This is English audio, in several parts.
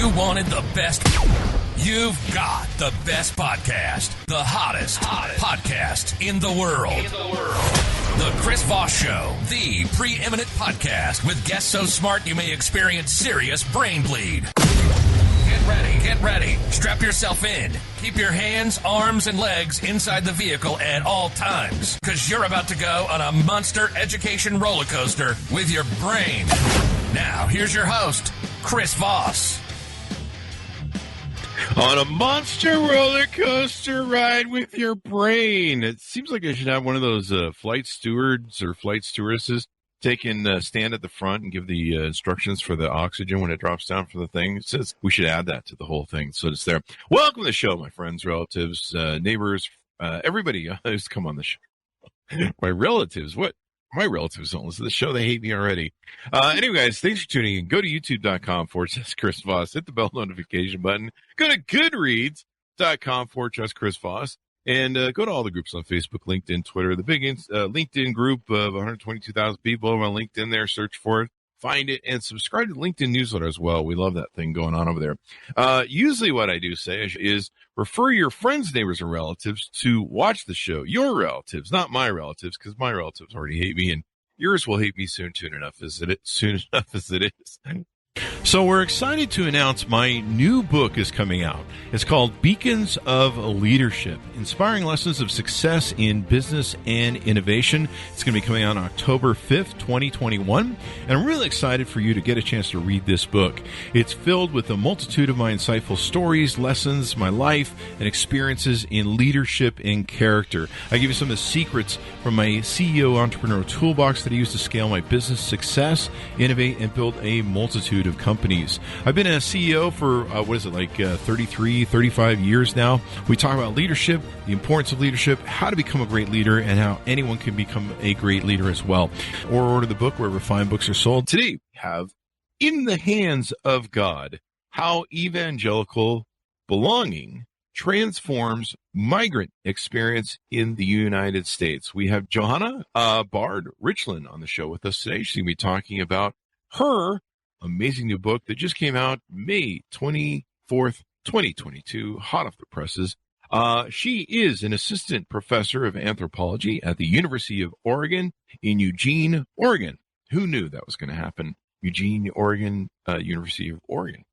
You wanted the best. You've got the best podcast, the hottest podcast in the world. The Chris Voss Show, the preeminent podcast with guests so smart you may experience serious brain bleed. Get ready. Strap yourself in. Keep your hands, arms, and legs inside the vehicle at all times, because you're about to go on a monster education roller coaster with your brain. Now, here's your host, Chris Voss. On a monster roller coaster ride with your brain. It seems like I should have one of those flight stewards or flight stewardesses stand at the front and give the instructions for the oxygen when it drops down from the thing. It says we should add that to the whole thing so it's there. Welcome to the show, my friends, relatives, neighbors, everybody who's come on the show. My relatives, what? My relatives don't listen to the show. They hate me already. Anyway, guys, thanks for tuning in. Go to youtube.com/Chris Voss. Hit the bell notification button. Go to goodreads.com/Chris Voss. And go to all the groups on Facebook, LinkedIn, Twitter. The big LinkedIn group of 122,000 people over on LinkedIn there. Search for it. Find it and subscribe to the LinkedIn newsletter as well. We love that thing going on over there. Usually what I do say is refer your friends, neighbors, and relatives to watch the show. Your relatives, not my relatives, because my relatives already hate me, and yours will hate me soon enough as it is. So we're excited to announce my new book is coming out. It's called Beacons of Leadership, Inspiring Lessons of Success in Business and Innovation. It's going to be coming out on October 5th, 2021. And I'm really excited for you to get a chance to read this book. It's filled with a multitude of my insightful stories, lessons, my life, and experiences in leadership and character. I give you some of the secrets from my CEO entrepreneur toolbox that I use to scale my business success, innovate, and build a multitude of companies. I've been a CEO for, 33, 35 years now. We talk about leadership, the importance of leadership, how to become a great leader, and how anyone can become a great leader as well. Or order the book wherever fine books are sold. Today, we have In the Hands of God, How Evangelical Belonging Transforms Migrant Experience in the United States. We have Johanna Bard Richlin on the show with us today. She's going to be talking about her amazing new book that just came out May 24th, 2022, hot off the presses. She is an assistant professor of anthropology at the University of Oregon in Eugene, Oregon. Who knew that was going to happen? Eugene, Oregon, University of Oregon.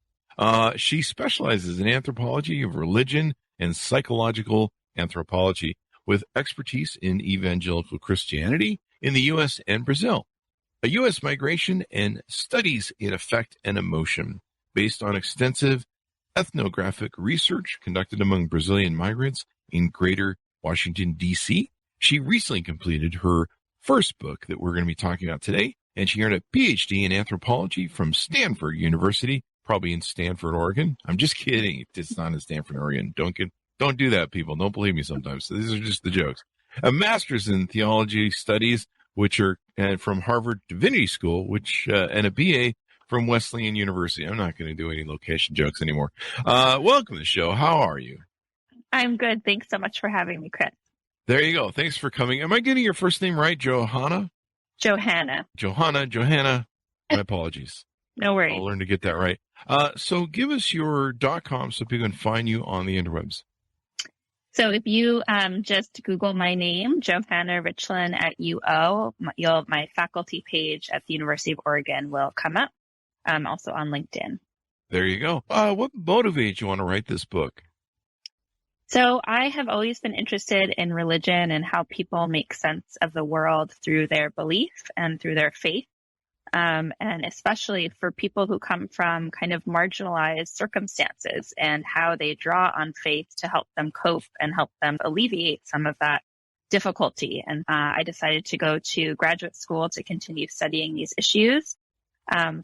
She specializes in anthropology of religion and psychological anthropology with expertise in evangelical Christianity in the U.S. and Brazil. A U.S. migration and studies in affect and emotion based on extensive ethnographic research conducted among Brazilian migrants in greater Washington, D.C. She recently completed her first book that we're going to be talking about today, and she earned a Ph.D. in anthropology from Stanford University, probably in Stanford, Oregon. I'm just kidding. It's not in Stanford, Oregon. Don't do that, people. Don't believe me sometimes. These are just the jokes. A master's in theology studies, which are from Harvard Divinity School, and a BA from Wesleyan University. I'm not going to do any location jokes anymore. Welcome to the show. How are you? I'm good. Thanks so much for having me, Chris. There you go. Thanks for coming. Am I getting your first name right, Johanna? Johanna. Johanna. My apologies. No worries. I'll learn to get that right. So give us your .com so people can find you on the interwebs. So if you just Google my name, Johanna Richlin at UO, my faculty page at the University of Oregon will come up. Also on LinkedIn. There you go. What motivates you want to write this book? So I have always been interested in religion and how people make sense of the world through their belief and through their faith. And especially for people who come from kind of marginalized circumstances and how they draw on faith to help them cope and help them alleviate some of that difficulty. And I decided to go to graduate school to continue studying these issues.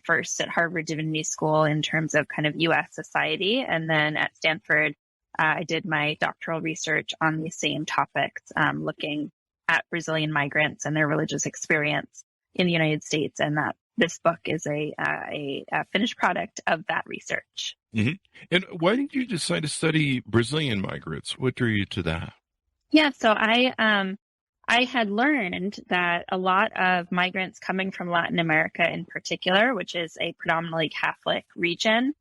First at Harvard Divinity School in terms of kind of U.S. society, and then at Stanford, I did my doctoral research on the same topics, looking at Brazilian migrants and their religious experience in the United States, and that this book is a finished product of that research. Mm-hmm. And why did you decide to study Brazilian migrants? What drew you to that? Yeah, so I had learned that a lot of migrants coming from Latin America in particular, which is a predominantly Catholic region,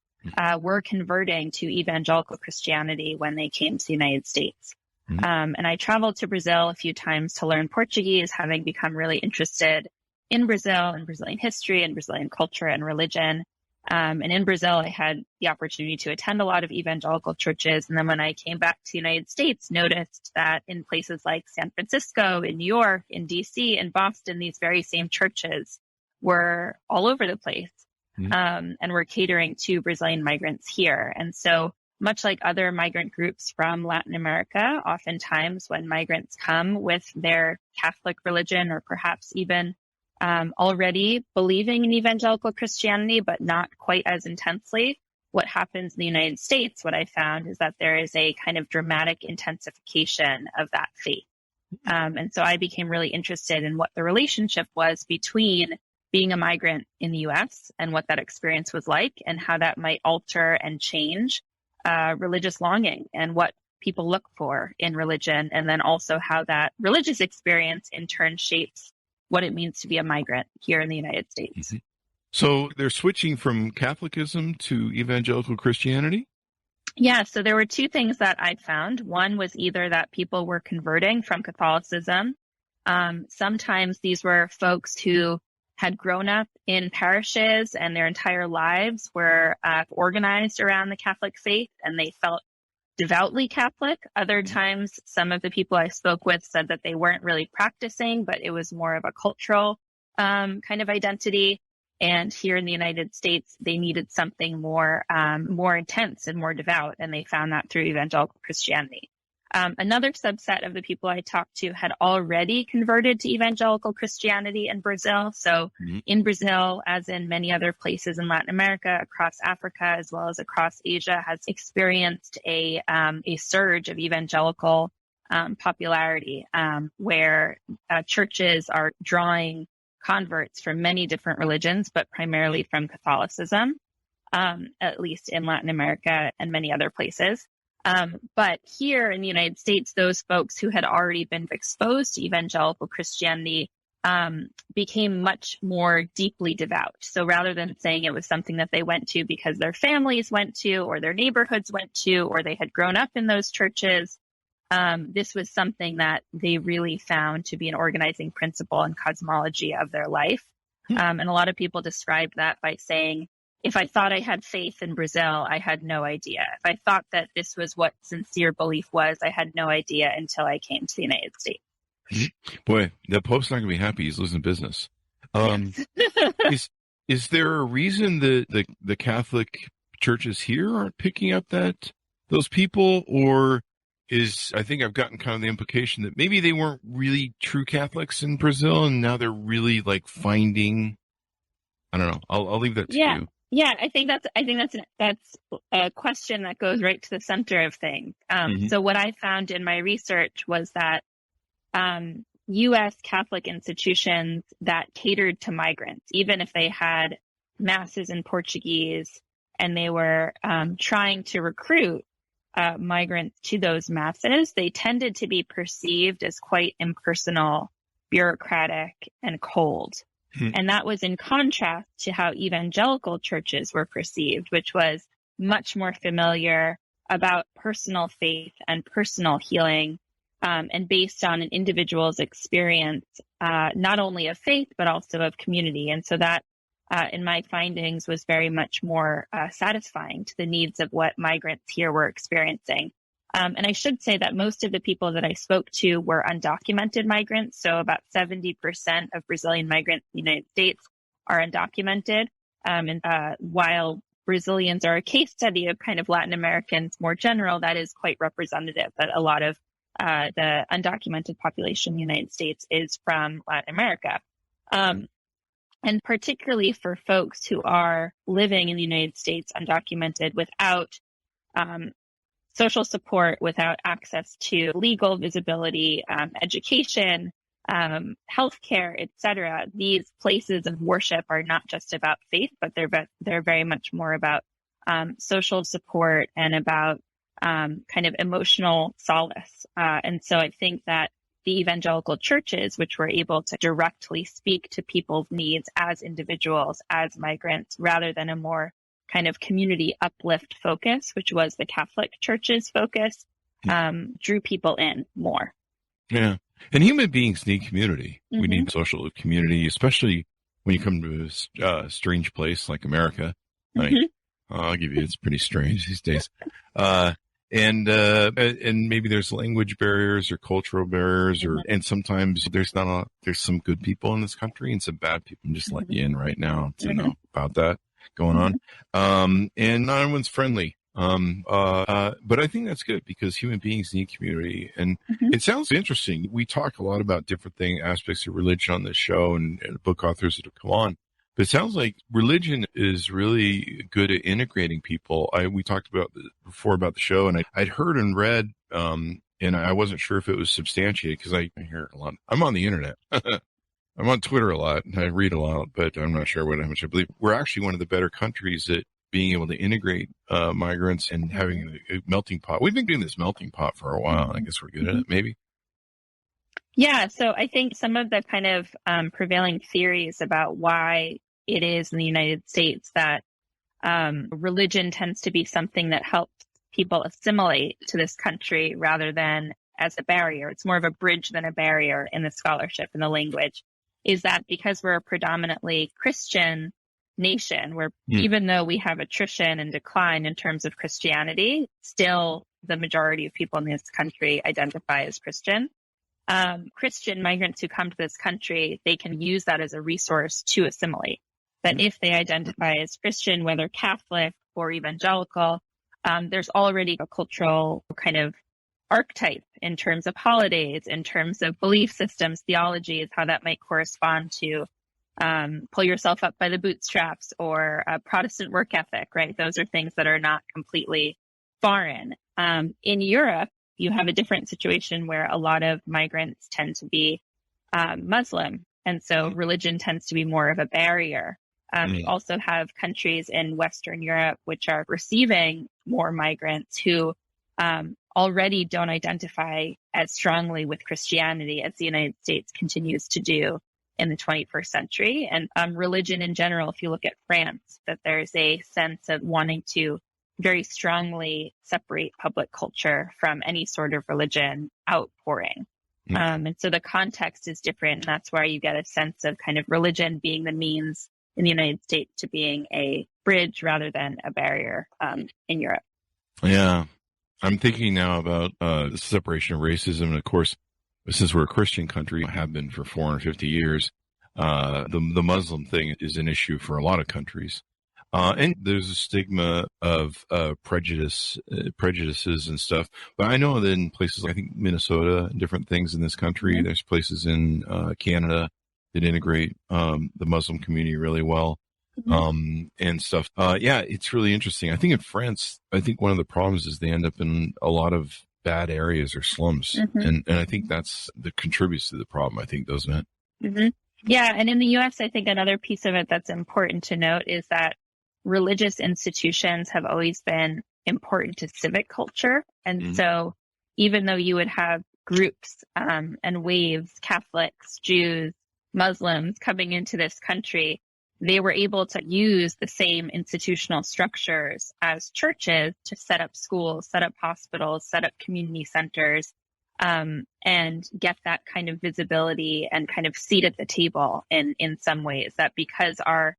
were converting to evangelical Christianity when they came to the United States. And I traveled to Brazil a few times to learn Portuguese, having become really interested in Brazil and Brazilian history and Brazilian culture and religion. And in Brazil, I had the opportunity to attend a lot of evangelical churches. And then when I came back to the United States, noticed that in places like San Francisco, in New York, in DC, in Boston, these very same churches were all over the place, and were catering to Brazilian migrants here. And so much like other migrant groups from Latin America, oftentimes when migrants come with their Catholic religion or perhaps even already believing in evangelical Christianity, but not quite as intensely, what happens in the United States, what I found is that there is a kind of dramatic intensification of that faith. And so I became really interested in what the relationship was between being a migrant in the U.S. and what that experience was like and how that might alter and change religious longing and what people look for in religion, and then also how that religious experience in turn shapes what it means to be a migrant here in the United States. So they're switching from Catholicism to evangelical Christianity? Yeah, so there were two things that I found. One was either that people were converting from Catholicism. Sometimes these were folks who had grown up in parishes and their entire lives were organized around the Catholic faith and they felt devoutly Catholic. Other times, some of the people I spoke with said that they weren't really practicing, but it was more of a cultural kind of identity. And here in the United States, they needed something more intense and more devout, and they found that through evangelical Christianity. Another subset of the people I talked to had already converted to evangelical Christianity in Brazil. So in Brazil, as in many other places in Latin America, across Africa, as well as across Asia, has experienced a surge of evangelical popularity, where churches are drawing converts from many different religions, but primarily from Catholicism, at least in Latin America and many other places. But here in the United States, those folks who had already been exposed to evangelical Christianity became much more deeply devout. So rather than saying it was something that they went to because their families went to or their neighborhoods went to or they had grown up in those churches, this was something that they really found to be an organizing principle and cosmology of their life. And a lot of people described that by saying, if I thought I had faith in Brazil, I had no idea. If I thought that this was what sincere belief was, I had no idea until I came to the United States. Boy, that Pope's not going to be happy. He's losing business. Is there a reason that the Catholic churches here aren't picking up those people? Or I think I've gotten kind of the implication that maybe they weren't really true Catholics in Brazil and now they're really like finding, I don't know. I'll leave that to you. Yeah, I think that's a question that goes right to the center of things. So what I found in my research was that U.S. Catholic institutions that catered to migrants, even if they had masses in Portuguese and they were trying to recruit migrants to those masses, they tended to be perceived as quite impersonal, bureaucratic, and cold. And that was in contrast to how evangelical churches were perceived, which was much more familiar, about personal faith and personal healing, and based on an individual's experience, not only of faith, but also of community. And so that, in my findings, was very much more satisfying to the needs of what migrants here were experiencing. And I should say that most of the people that I spoke to were undocumented migrants. So about 70% of Brazilian migrants in the United States are undocumented. And while Brazilians are a case study of kind of Latin Americans more general, that is quite representative that a lot of the undocumented population in the United States is from Latin America. And particularly for folks who are living in the United States undocumented without social support, without access to legal visibility, education, healthcare, etc. These places of worship are not just about faith, but they're very much more about social support and about kind of emotional solace. And so I think that the evangelical churches, which were able to directly speak to people's needs as individuals, as migrants, rather than a more kind of community uplift focus, which was the Catholic Church's focus, drew people in more. Yeah. And human beings need community. Mm-hmm. We need social community, especially when you come to a strange place like America. Like, I'll give you, it's pretty strange these days. And maybe there's language barriers or cultural barriers, and sometimes there's some good people in this country and some bad people. I'm just letting you in right now to know about that going on. And not everyone's friendly. But I think that's good because human beings need community. And it sounds interesting. We talk a lot about different aspects of religion on this show and book authors that have come on. But it sounds like religion is really good at integrating people. We talked about before about the show, and I'd heard and read, and I wasn't sure if it was substantiated because I hear it a lot. I'm on the internet. I'm on Twitter a lot, and I read a lot, but I'm not sure how much I believe. We're actually one of the better countries at being able to integrate migrants and having a melting pot. We've been doing this melting pot for a while. I guess we're good at it, maybe. Yeah, so I think some of the kind of prevailing theories about why it is in the United States that religion tends to be something that helps people assimilate to this country rather than as a barrier. It's more of a bridge than a barrier in the scholarship and the language, is that because we're a predominantly Christian nation, where even though we have attrition and decline in terms of Christianity, still the majority of people in this country identify as Christian. Christian migrants who come to this country, they can use that as a resource to assimilate. That if they identify as Christian, whether Catholic or evangelical, there's already a cultural kind of archetype in terms of holidays, in terms of belief systems, theologies, how that might correspond to pull yourself up by the bootstraps or a Protestant work ethic, right? Those are things that are not completely foreign. In Europe, you have a different situation where a lot of migrants tend to be Muslim. And so religion tends to be more of a barrier. You also have countries in Western Europe which are receiving more migrants who already don't identify as strongly with Christianity as the United States continues to do in the 21st century. And religion in general, if you look at France, that there's a sense of wanting to very strongly separate public culture from any sort of religion outpouring. And so the context is different. And that's why you get a sense of kind of religion being the means in the United States to being a bridge rather than a barrier in Europe. Yeah. I'm thinking now about the separation of racism. And of course, since we're a Christian country, have been for 450 years, the Muslim thing is an issue for a lot of countries. And there's a stigma of prejudices and stuff. But I know that in places like, I think, Minnesota and different things in this country, there's places in Canada that integrate the Muslim community really well and stuff. Yeah, it's really interesting. I think in France, I think one of the problems is they end up in a lot of bad areas or slums. And I think that contributes to the problem, I think, doesn't it? Yeah, and in the U.S., I think another piece of it that's important to note is that religious institutions have always been important to civic culture. And so even though you would have groups and waves, Catholics, Jews, Muslims coming into this country, they were able to use the same institutional structures as churches to set up schools, set up hospitals, set up community centers, and get that kind of visibility and kind of seat at the table in some ways, that because our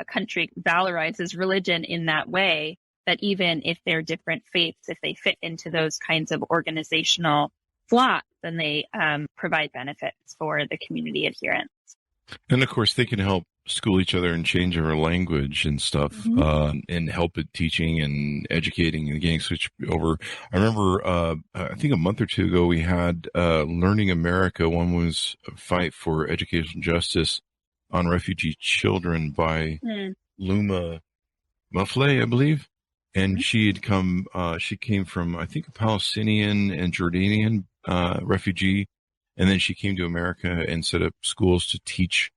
country valorizes religion in that way, that even if they're different faiths, if they fit into those kinds of organizational slots, then they provide benefits for the community adherents. And of course, they can help school each other and change our language and stuff, and help at teaching and educating and getting switched over. I remember, I think a month or two ago, we had Learning America. One was a fight for educational justice on refugee children by Luma Muffley, I believe. And she had she came from, I think, a Palestinian and Jordanian refugee. And then she came to America and set up schools to teach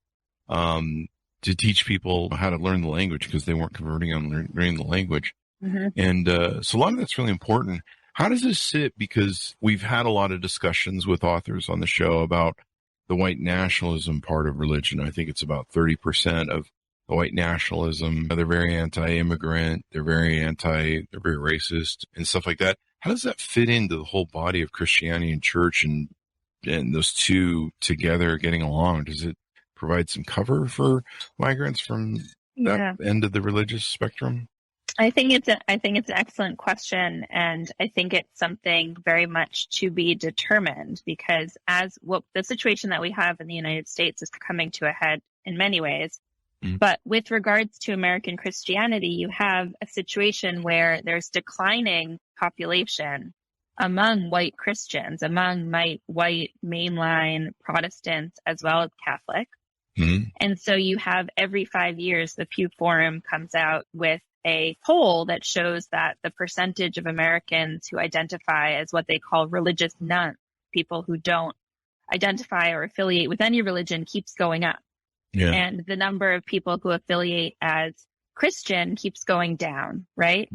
people how to learn the language because they weren't converting on learning the language. And so a lot of that's really important. How does this sit? Because we've had a lot of discussions with authors on the show about the white nationalism part of religion. I think it's about 30% of white nationalism. They're very anti-immigrant. They're very racist and stuff like that. How does that fit into the whole body of Christianity and church and those two together getting along? Does it provide some cover for migrants from that end of the religious spectrum? I think it's an excellent question, and I think it's something very much to be determined, because the situation that we have in the United States is coming to a head in many ways. But with regards to American Christianity, you have a situation where there's declining population among white Christians, among white mainline Protestants, as well as Catholic. And so you have every 5 years, the Pew Forum comes out with a poll that shows that the percentage of Americans who identify as what they call religious nuns, people who don't identify or affiliate with any religion, keeps going up. And the number of people who affiliate as Christian keeps going down, right?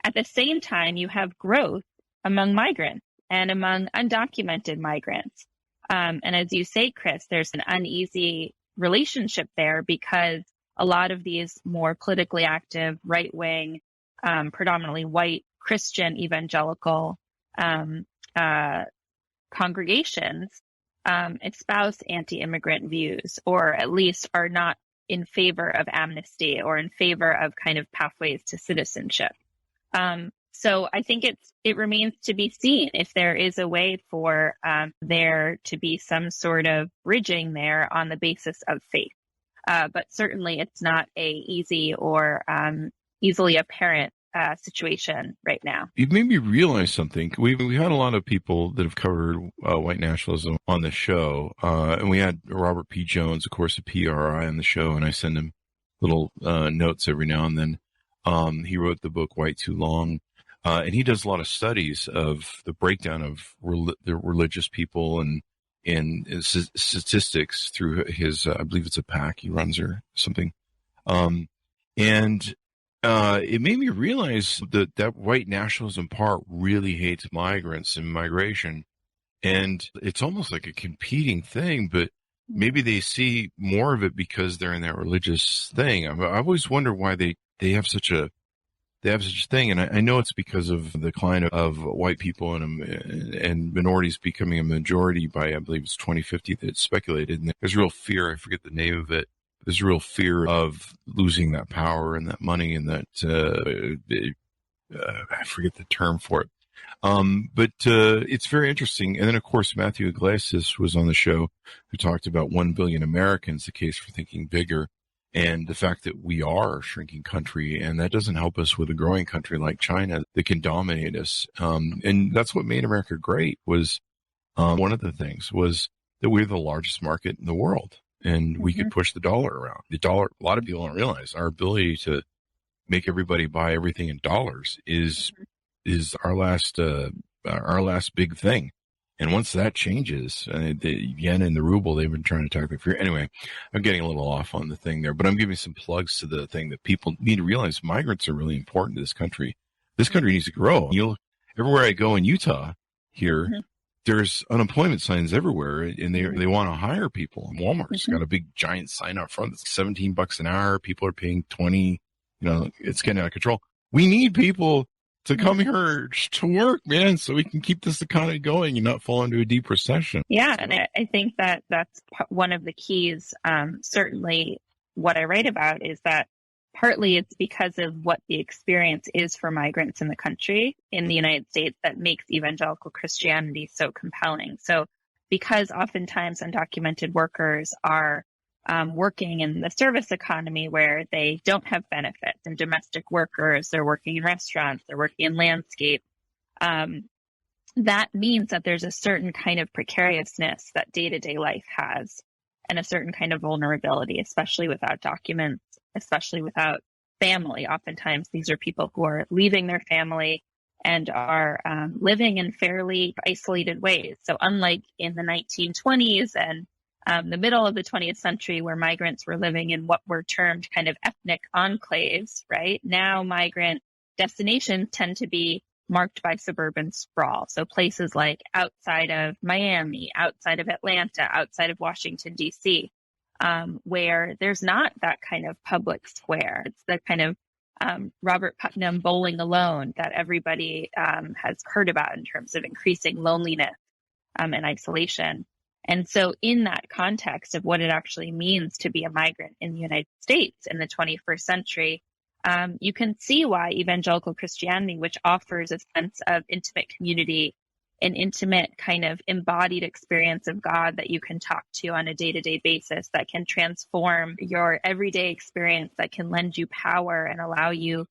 At the same time, you have growth among migrants and among undocumented migrants. And as you say, Chris, there's an uneasy relationship there, because a lot of these more politically active, right-wing, predominantly white Christian evangelical congregations espouse anti-immigrant views, or at least are not in favor of amnesty or in favor of kind of pathways to citizenship. So I think it remains to be seen if there is a way for there to be some sort of bridging there on the basis of faith. But certainly it's not a easy or easily apparent situation right now. You've made me realize something. We've had a lot of people that have covered white nationalism on the show. And we had Robert P. Jones, of course, a PRI on the show, and I send him little notes every now and then. He wrote the book White Too Long. And he does a lot of studies of the breakdown of the religious people and statistics through his, I believe it's a PAC he runs or something. And it made me realize that white nationalism part really hates migrants and migration. And it's almost like a competing thing, but maybe they see more of it because they're in that religious thing. I always wonder why they have such a thing. And I know it's because of the decline of white people and minorities becoming a majority by, I believe it's 2050 that it's speculated. And there's real fear. I forget the name of it. There's real fear of losing that power and that money and that, I forget the term for it. But it's very interesting. And then, of course, Matthew Iglesias was on the show, who talked about 1 billion Americans, the case for thinking bigger, and the fact that we are a shrinking country, and that doesn't help us with a growing country like China that can dominate us. And that's what made America great. Was one of the things was that we're the largest market in the world, and we could push the dollar around. The dollar, a lot of people don't realize our ability to make everybody buy everything in dollars is our last big thing. And once that changes, the yen and the ruble, they've been trying to attack the fear. Anyway, I'm getting a little off on the thing there, but I'm giving some plugs to the thing that people need to realize. Migrants are really important to this country. This country needs to grow. Everywhere I go in Utah here, there's unemployment signs everywhere, and they want to hire people. Walmart's got a big giant sign out front that's $17 an hour. People are paying $20. It's getting out of control. We need people to come here to work, man, so we can keep this economy going and not fall into a deep recession. Yeah, and I think that that's one of the keys. Certainly what I write about is that partly it's because of what the experience is for migrants in the country, in the United States, that makes evangelical Christianity so compelling. So because oftentimes undocumented workers are working in the service economy where they don't have benefits, and domestic workers, they're working in restaurants, they're working in landscape. That means that there's a certain kind of precariousness that day-to-day life has, and a certain kind of vulnerability, especially without documents, especially without family. Oftentimes, these are people who are leaving their family and are living in fairly isolated ways. So unlike in the 1920s and the middle of the 20th century, where migrants were living in what were termed kind of ethnic enclaves, right? Now migrant destinations tend to be marked by suburban sprawl. So places like outside of Miami, outside of Atlanta, outside of Washington, D.C. where there's not that kind of public square. It's the kind of Robert Putnam bowling alone that everybody has heard about in terms of increasing loneliness and isolation. And so in that context of what it actually means to be a migrant in the United States in the 21st century, you can see why evangelical Christianity, which offers a sense of intimate community, an intimate kind of embodied experience of God that you can talk to on a day-to-day basis, that can transform your everyday experience, that can lend you power and allow you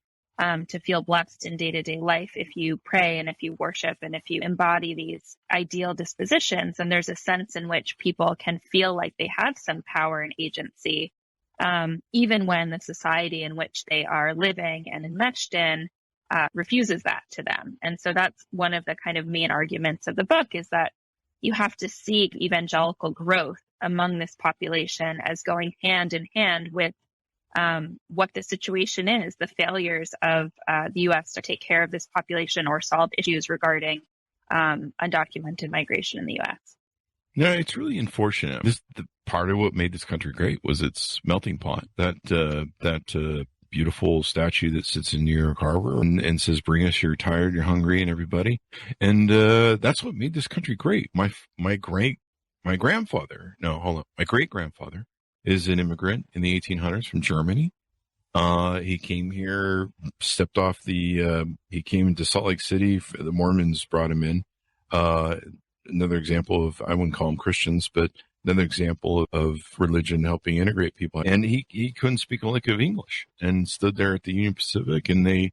to feel blessed in day-to-day life if you pray and if you worship and if you embody these ideal dispositions. And there's a sense in which people can feel like they have some power and agency, even when the society in which they are living and enmeshed in refuses that to them. And so that's one of the kind of main arguments of the book, is that you have to see evangelical growth among this population as going hand in hand with what the situation is, the failures of the U.S. to take care of this population or solve issues regarding undocumented migration in the U.S. No, it's really unfortunate. The part of what made this country great was its melting pot. That beautiful statue that sits in New York Harbor and says, "Bring us your tired, your hungry, and everybody." And that's what made this country great. My great grandfather is an immigrant in the 1800s from Germany. He came here, he came into Salt Lake City. The Mormons brought him in. Another example of, I wouldn't call them Christians, but another example of religion helping integrate people. And he couldn't speak a lick of English and stood there at the Union Pacific, and they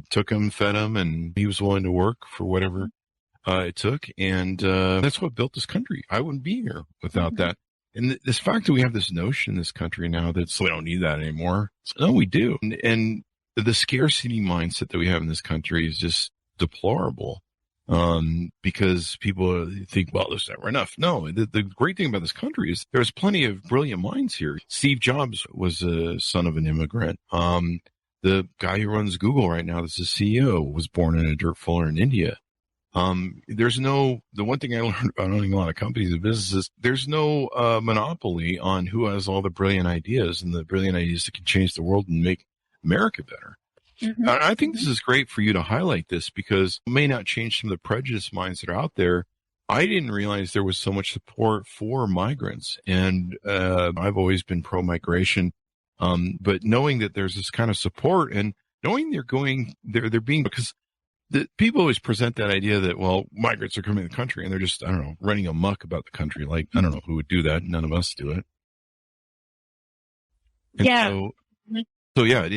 took him, fed him, and he was willing to work for whatever it took. And that's what built this country. I wouldn't be here without that. And this fact that we have this notion in this country now that we don't need that anymore. No, we do. And the scarcity mindset that we have in this country is just deplorable. Because people think, well, there's never enough. No, the great thing about this country is there's plenty of brilliant minds here. Steve Jobs was a son of an immigrant. The guy who runs Google right now, that's the CEO, was born in a dirt floor in India. The one thing I learned about owning a lot of companies and businesses, there's no monopoly on who has all the brilliant ideas and the brilliant ideas that can change the world and make America better. Mm-hmm. I think this is great for you to highlight this, because it may not change some of the prejudice minds that are out there. I didn't realize there was so much support for migrants, and I've always been pro-migration. But knowing that there's this kind of support, and knowing they're being, because the people always present that idea that, well, migrants are coming to the country and they're just, I don't know, running amok about the country. Like, I don't know who would do that. None of us do it. And yeah. So yeah,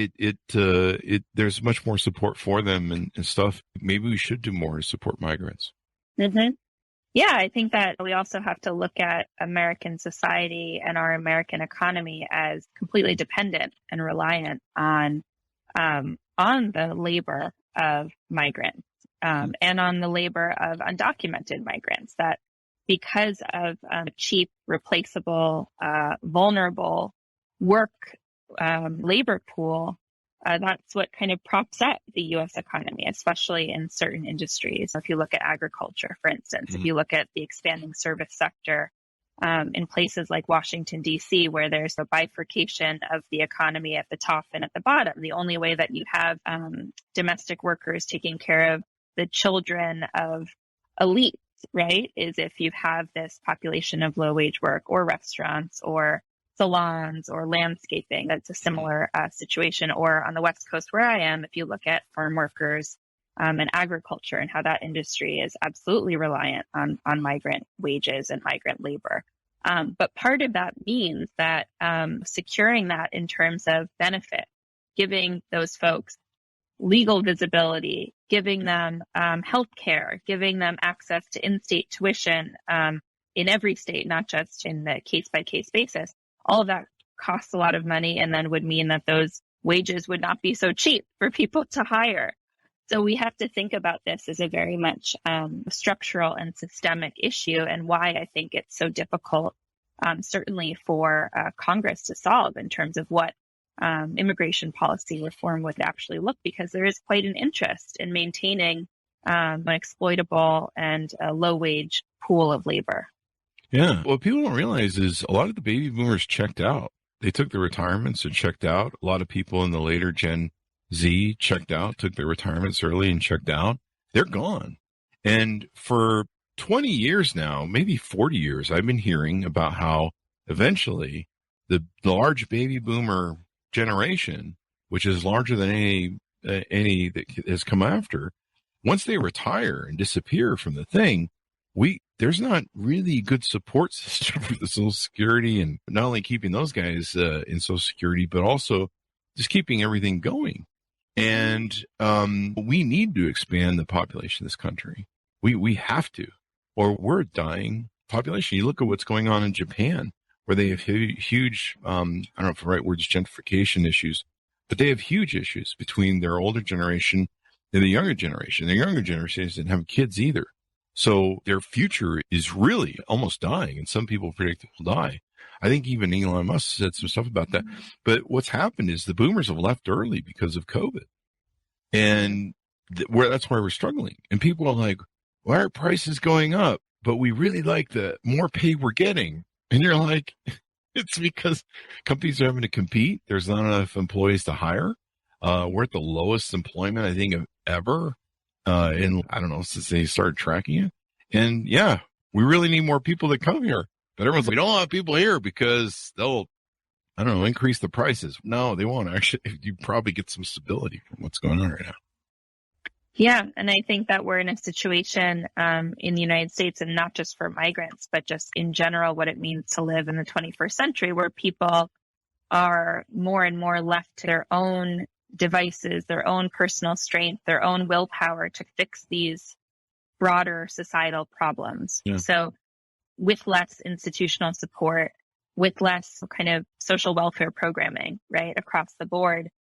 there's much more support for them and stuff. Maybe we should do more to support migrants. Mm-hmm. Yeah, I think that we also have to look at American society and our American economy as completely dependent and reliant on the labor of migrants and on the labor of undocumented migrants. That because of cheap, replaceable, vulnerable work labor pool, that's what kind of props up the U.S. economy, especially in certain industries. If you look at agriculture, for instance, if you look at the expanding service sector in places like Washington, D.C., where there's a bifurcation of the economy at the top and at the bottom, the only way that you have domestic workers taking care of the children of elites, right, is if you have this population of low-wage work or restaurants or salons or landscaping. That's a similar situation. Or on the West Coast where I am, if you look at farm workers and agriculture and how that industry is absolutely reliant on migrant wages and migrant labor. But part of that means that securing that in terms of benefit, giving those folks legal visibility, giving them health care, giving them access to in-state tuition in every state, not just in the case-by-case basis. All of that costs a lot of money, and then would mean that those wages would not be so cheap for people to hire. So we have to think about this as a very much structural and systemic issue, and why I think it's so difficult, certainly for Congress to solve in terms of what immigration policy reform would actually look, because there is quite an interest in maintaining an exploitable and a low-wage pool of labor. Yeah. What people don't realize is a lot of the baby boomers checked out. They took their retirements and checked out. A lot of people in the later Gen Z checked out, took their retirements early and checked out. They're gone. And for 20 years now, maybe 40 years, I've been hearing about how eventually the large baby boomer generation, which is larger than any that has come after, once they retire and disappear from the thing, there's not really a good support system for the Social Security, and not only keeping those guys in Social Security, but also just keeping everything going. And we need to expand the population of this country. We have to, or we're a dying population. You look at what's going on in Japan, where they have huge, I don't know if the right word is gentrification issues, but they have huge issues between their older generation and the younger generation. The younger generation didn't have kids either. So their future is really almost dying, and some people predict it will die. I think even Elon Musk said some stuff about that. But what's happened is the boomers have left early because of COVID. And that's why we're struggling. And people are like, why are prices going up? But we really like the more pay we're getting. And you're like, it's because companies are having to compete. There's not enough employees to hire. We're at the lowest employment, I think, ever. I don't know, since they started tracking it. And yeah, we really need more people to come here. But everyone's like, we don't want people here because they'll, I don't know, increase the prices. No, they won't. Actually, you probably get some stability from what's going on right now. Yeah. And I think that we're in a situation in the United States, and not just for migrants, but just in general, what it means to live in the 21st century, where people are more and more left to their own devices, their own personal strength, their own willpower to fix these broader societal problems. Yeah. So with less institutional support, with less kind of social welfare programming, right, across the board,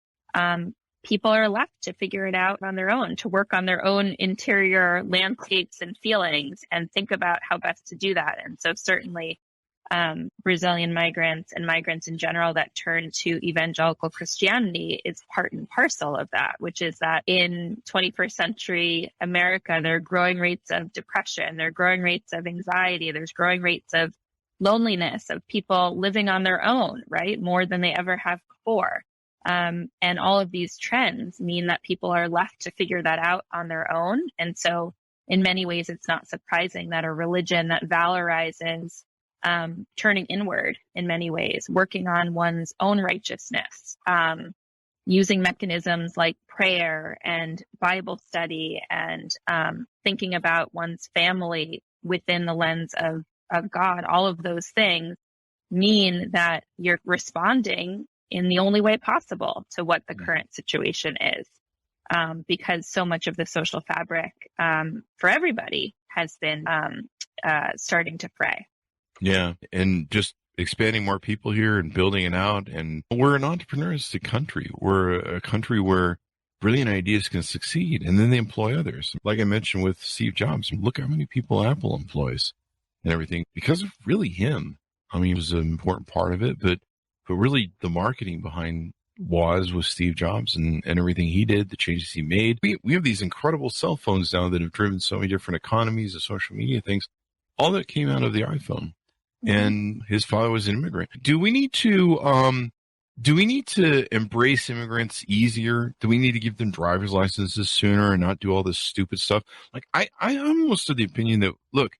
people are left to figure it out on their own, to work on their own interior landscapes and feelings and think about how best to do that. And so certainly Brazilian migrants and migrants in general that turn to evangelical Christianity is part and parcel of that, which is that in 21st century America, there are growing rates of depression, there are growing rates of anxiety, there's growing rates of loneliness, of people living on their own, right? More than they ever have before. And all of these trends mean that people are left to figure that out on their own. And so in many ways, it's not surprising that a religion that valorizes turning inward in many ways, working on one's own righteousness, using mechanisms like prayer and Bible study and thinking about one's family within the lens of God, all of those things mean that you're responding in the only way possible to what the current situation is, because so much of the social fabric for everybody has been starting to fray. Yeah, and just expanding more people here and building it out. And we're an entrepreneuristic country. We're a country where brilliant ideas can succeed, and then they employ others. Like I mentioned with Steve Jobs, look how many people Apple employs and everything because of really him. I mean, he was an important part of it, but really the marketing behind was Steve Jobs and everything he did, the changes he made. We have these incredible cell phones now that have driven so many different economies and social media things. All that came out of the iPhone. And his father was an immigrant. Do we need to embrace immigrants easier? Do we need to give them driver's licenses sooner and not do all this stupid stuff? Like I'm almost of the opinion that, look,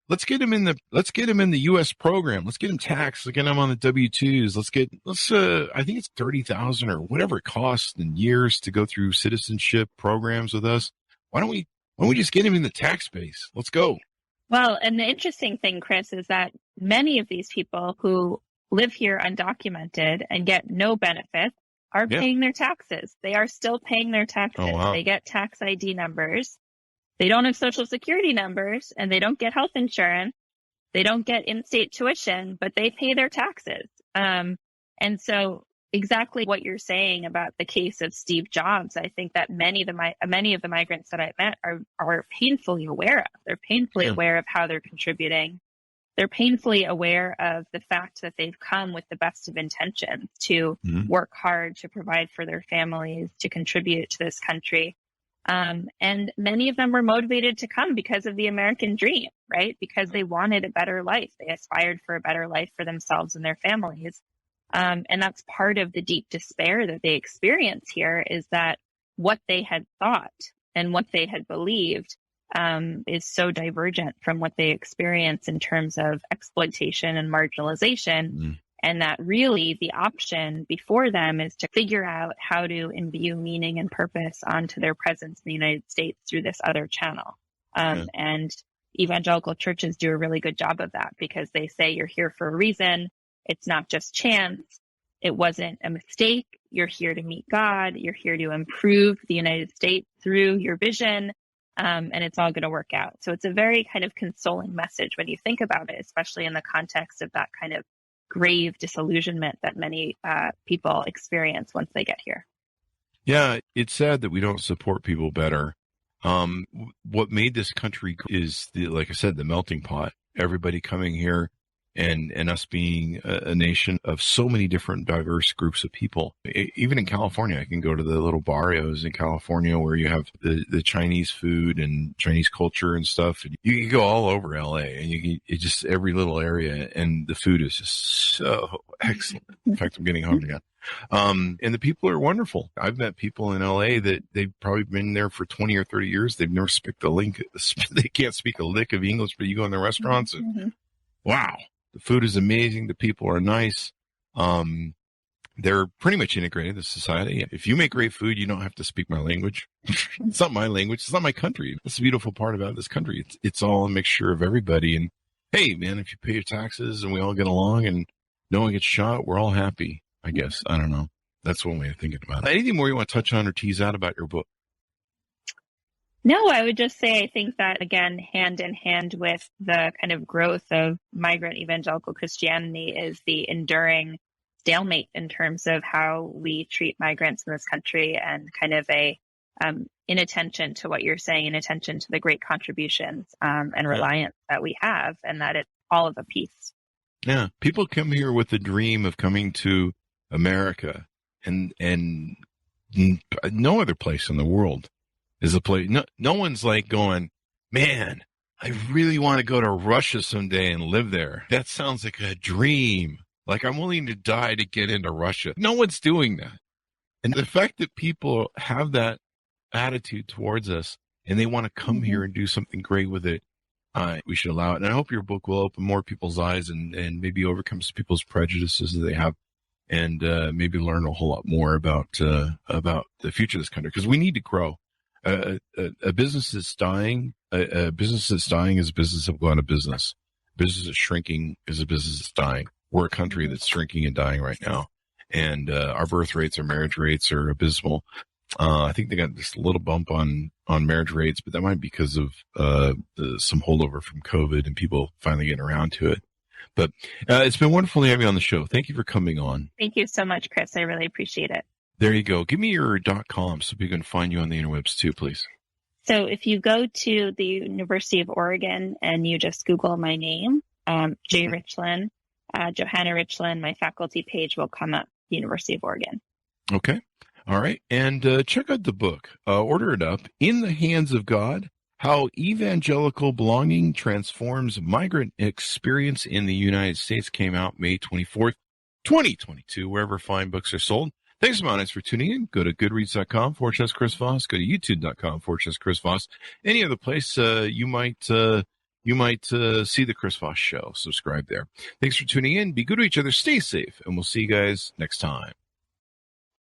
let's get him in the U.S. program. Let's get him taxed. Let's get him on the W-2s. I think it's $30,000 or whatever it costs in years to go through citizenship programs with us. Why don't we just get him in the tax base? Let's go. Well, and the interesting thing, Chris, is that many of these people who live here undocumented and get no benefits are paying their taxes. They are still paying their taxes. Oh, wow. They get tax ID numbers. They don't have Social Security numbers, and they don't get health insurance. They don't get in-state tuition, but they pay their taxes. And so exactly what you're saying about the case of Steve Jobs, I think that many of the migrants that I met are painfully aware of. They're painfully aware of how they're contributing. They're painfully aware of the fact that they've come with the best of intentions to work hard, to provide for their families, to contribute to this country. And many of them were motivated to come because of the American dream, right? Because they wanted a better life. They aspired for a better life for themselves and their families. And that's part of the deep despair that they experience here, is that what they had thought and what they had believed is so divergent from what they experience in terms of exploitation and marginalization. Mm. And that really the option before them is to figure out how to imbue meaning and purpose onto their presence in the United States through this other channel. And evangelical churches do a really good job of that, because they say you're here for a reason. It's not just chance. It wasn't a mistake. You're here to meet God. You're here to improve the United States through your vision. And it's all going to work out. So it's a very kind of consoling message when you think about it, especially in the context of that kind of grave disillusionment that many people experience once they get here. Yeah, it's sad that we don't support people better. What made this country is, like I said, the melting pot. Everybody coming here and us being a nation of so many different diverse groups of people. Even in California, I can go to the little barrios in California where you have the Chinese food and Chinese culture and stuff. And you can go all over LA, and it's just every little area, and the food is just so excellent. In fact, I'm getting hungry again. And the people are wonderful. I've met people in LA that they've probably been there for 20 or 30 years. They've never they can't speak a lick of English, but you go in the restaurants and wow. The food is amazing. The people are nice. They're pretty much integrated in society. If you make great food, you don't have to speak my language. It's not my language. It's not my country. That's the beautiful part about this country. It's all a mixture of everybody. And hey, man, if you pay your taxes and we all get along and no one gets shot, we're all happy, I guess. I don't know. That's one way of thinking about it. Anything more you want to touch on or tease out about your book? No, I would just say I think that, again, hand in hand with the kind of growth of migrant evangelical Christianity is the enduring stalemate in terms of how we treat migrants in this country, and kind of a inattention to what you're saying, inattention to the great contributions and reliance that we have, and that it's all of a piece. Yeah, people come here with the dream of coming to America, and no other place in the world is a place. No one's like going, man, I really want to go to Russia someday and live there. That sounds like a dream. Like, I'm willing to die to get into Russia. No one's doing that. And the fact that people have that attitude towards us and they want to come here and do something great with it, we should allow it. And I hope your book will open more people's eyes and maybe overcome some people's prejudices that they have, and maybe learn a whole lot more about the future of this country, because we need to grow. A business that's dying, a business that's dying is a business of going out of business. Business that's shrinking is a business that's dying. We're a country that's shrinking and dying right now. And our birth rates, our marriage rates are abysmal. I think they got this little bump on marriage rates, but that might be because of some holdover from COVID and people finally getting around to it. But it's been wonderful to have you on the show. Thank you for coming on. Thank you so much, Chris. I really appreciate it. There you go. Give me your .com so people can find you on the interwebs too, please. So if you go to the University of Oregon and you just Google my name, J. Richlin, Johanna Richlin, my faculty page will come up, University of Oregon. Okay. All right. And check out the book. Order it up. In the Hands of God, How Evangelical Belonging Transforms Migrant Experience in the United States, came out May 24th, 2022, wherever fine books are sold. Thanks a lot for tuning in. Go to goodreads.com/Chris Voss. Go to youtube.com/Chris Voss. Any other place you might see the Chris Voss Show. Subscribe there. Thanks for tuning in. Be good to each other. Stay safe. And we'll see you guys next time.